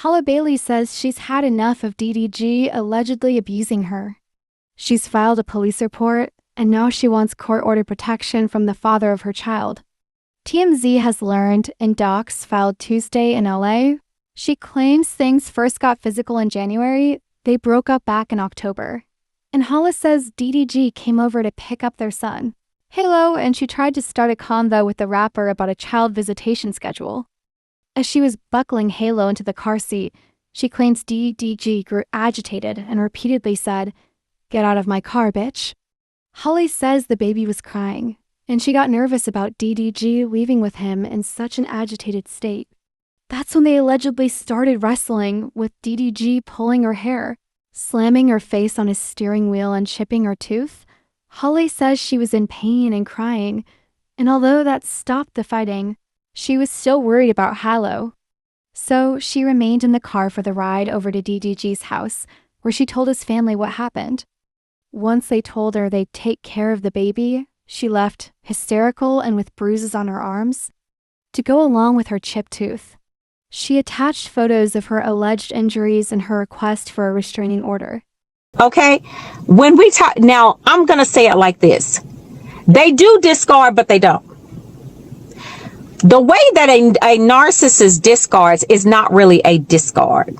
Halle Bailey says she's had enough of DDG allegedly abusing her. She's filed a police report, and now she wants court-ordered protection from the father of her child. TMZ has learned in docs filed Tuesday in LA, she claims things first got physical in January, they broke up back in October. And Halle says DDG came over to pick up their son, Halo, and she tried to start a convo with the rapper about a child visitation schedule. As she was buckling Halo into the car seat, she claims DDG grew agitated and repeatedly said, "Get out of my car, bitch." Halle says the baby was crying, and she got nervous about DDG leaving with him in such an agitated state. That's when they allegedly started wrestling, with DDG pulling her hair, slamming her face on his steering wheel and chipping her tooth. Halle says she was in pain and crying, and although that stopped the fighting, she was still worried about Halo. So she remained in the car for the ride over to DDG's house, where she told his family what happened. Once they told her they'd take care of the baby, she left, hysterical and with bruises on her arms, to go along with her chipped tooth. She attached photos of her alleged injuries and her request for a restraining order. Okay, when we talk, now I'm going to say it like this. They do discard, but they don't. The way that a narcissist discards is not really a discard.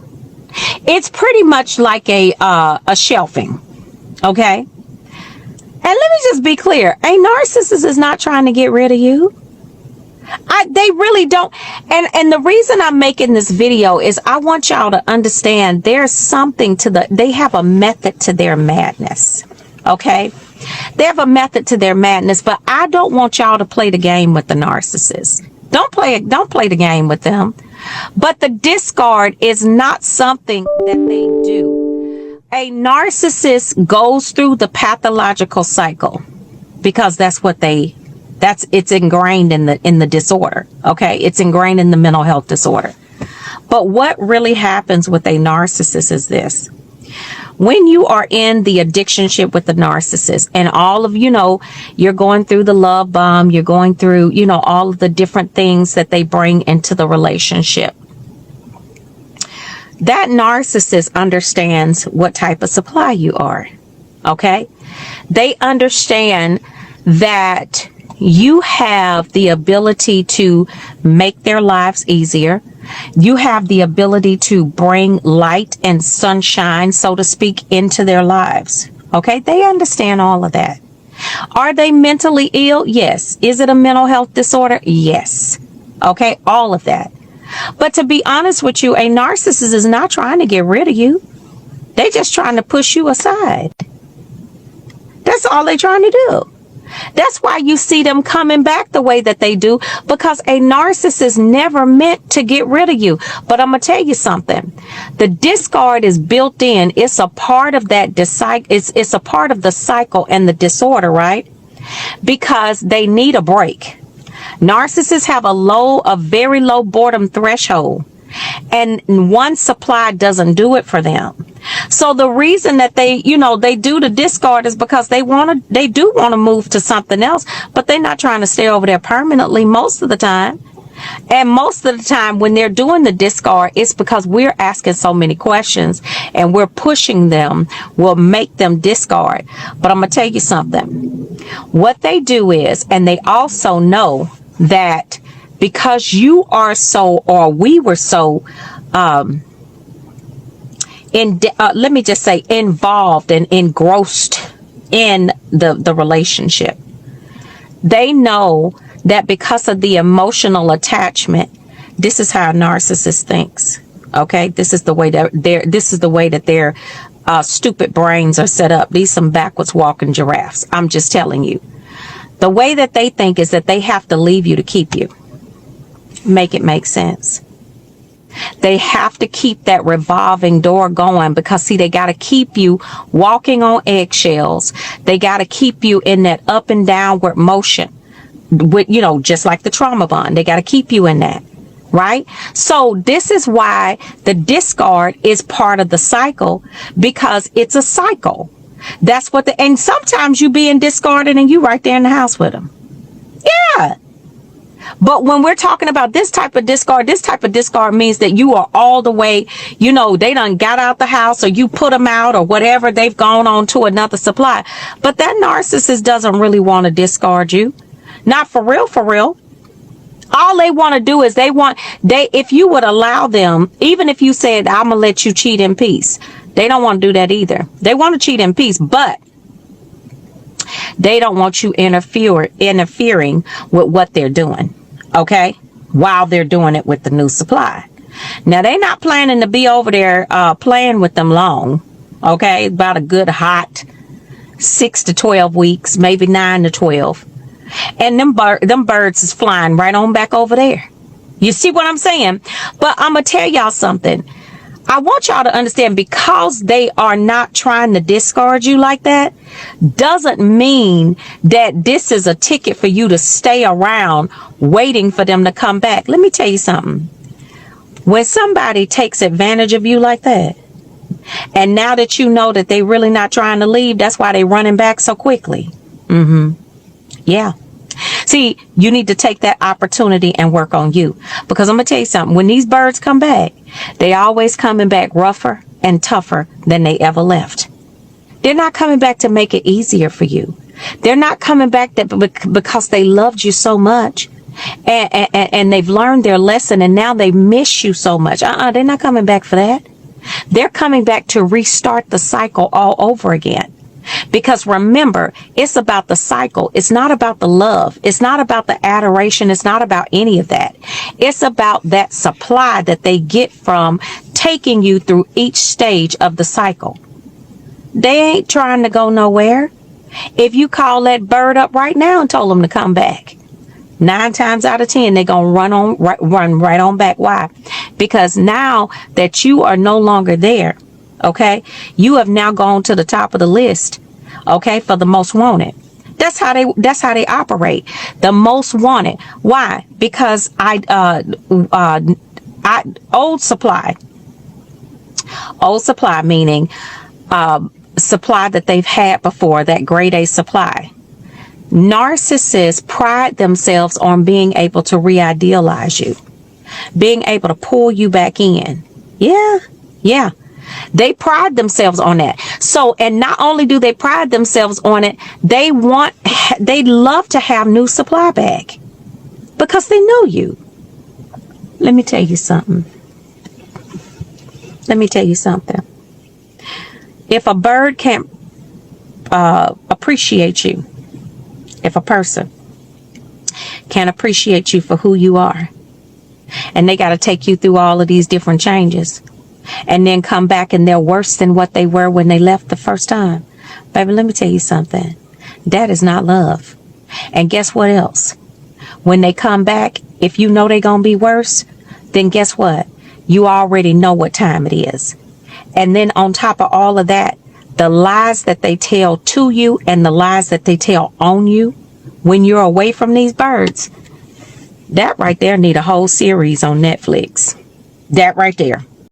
It's pretty much like a shelving. Okay? And let me just be clear. A narcissist is not trying to get rid of you. They really don't. And the reason I'm making this video is I want y'all to understand there's something they have a method to their madness. Okay? They have a method to their madness, but I don't want y'all to play the game with the narcissist. Don't play the game with them. But the discard is not something that they do. A narcissist goes through the pathological cycle because it's ingrained in the disorder. Okay? It's ingrained in the mental health disorder. But what really happens with a narcissist is this. When you are in the addictionship with the narcissist and all of, you're going through the love bomb, you're going through, all of the different things that they bring into the relationship. That narcissist understands what type of supply you are. Okay? They understand that you have the ability to make their lives easier. You have the ability to bring light and sunshine, so to speak, into their lives. Okay? They understand all of that. Are they mentally ill? Yes. Is it a mental health disorder? Yes. Okay? All of that. But to be honest with you, a narcissist is not trying to get rid of you. They're just trying to push you aside. That's all they're trying to do. That's why you see them coming back the way that they do, because a narcissist never meant to get rid of you. But I'm going to tell you something. The discard is built in. It's a part of that. It's a part of the cycle and the disorder, right? Because they need a break. Narcissists have a very low boredom threshold. And one supply doesn't do it for them. So the reason that they do the discard is because they do want to move to something else, but they're not trying to stay over there permanently most of the time. And most of the time when they're doing the discard, it's because we're asking so many questions and we're pushing them, will make them discard. But I'm going to tell you something. What they do is, and they also know that because you are so, or we were so, let me just say, involved and engrossed in the relationship. They know that because of the emotional attachment, this is how a narcissist thinks. Okay, this is the way that their stupid brains are set up. These some backwards walking giraffes. I'm just telling you. The way that they think is that they have to leave you to keep you. Make it make sense. They have to keep that revolving door going because, see, they got to keep you walking on eggshells. They got to keep you in that up and downward motion with, just like the trauma bond. They got to keep you in that. Right? So this is why the discard is part of the cycle, because it's a cycle. That's what and sometimes you being discarded and you right there in the house with them. Yeah. But when we're talking about this type of discard means that you are all the way, you know, they done got out the house, or you put them out, or whatever, they've gone on to another supply. But that narcissist doesn't really want to discard you. Not for real, for real. All they want to do is if you would allow them, even if you said, I'm gonna let you cheat in peace, they don't want to do that either. They want to cheat in peace, but they don't want you interfering with what they're doing, okay? While they're doing it with the new supply. Now, they're not planning to be over there playing with them long, okay? About a good hot 6 to 12 weeks, maybe 9 to 12. And them birds is flying right on back over there. You see what I'm saying? But I'm going to tell y'all something. I want y'all to understand, because they are not trying to discard you like that, doesn't mean that this is a ticket for you to stay around waiting for them to come back. Let me tell you something. When somebody takes advantage of you like that, and now that you know that they really not trying to leave, that's why they running back so quickly. Yeah. See, you need to take that opportunity and work on you. Because I'm going to tell you something. When these birds come back, they always coming back rougher and tougher than they ever left. They're not coming back to make it easier for you. They're not coming back because they loved you so much. And they've learned their lesson, and now they miss you so much. They're not coming back for that. They're coming back to restart the cycle all over again. Because remember, it's about the cycle. It's not about the love. It's not about the adoration. It's not about any of that. It's about that supply that they get from taking you through each stage of the cycle. They ain't trying to go nowhere. If you call that bird up right now and told them to come back, 9 times out of 10, they're going to run right on back. Why? Because now that you are no longer there, okay, you have now gone to the top of the list, okay, for the most wanted. That's how they operate. The most wanted. Why? Because old supply meaning supply that they've had before, that grade A supply. Narcissists pride themselves on being able to re-idealize you, being able to pull you back in. Yeah. They pride themselves on that. So, and not only do they pride themselves on it, they love to have new supply back because they know you. Let me tell you something. If a bird can't appreciate you, if a person can't appreciate you for who you are, and they got to take you through all of these different changes, and then come back and they're worse than what they were when they left the first time. Baby, let me tell you something. That is not love. And guess what else? When they come back, if you know they're going to be worse, then guess what? You already know what time it is. And then on top of all of that, the lies that they tell to you and the lies that they tell on you when you're away from these birds, that right there need a whole series on Netflix. That right there.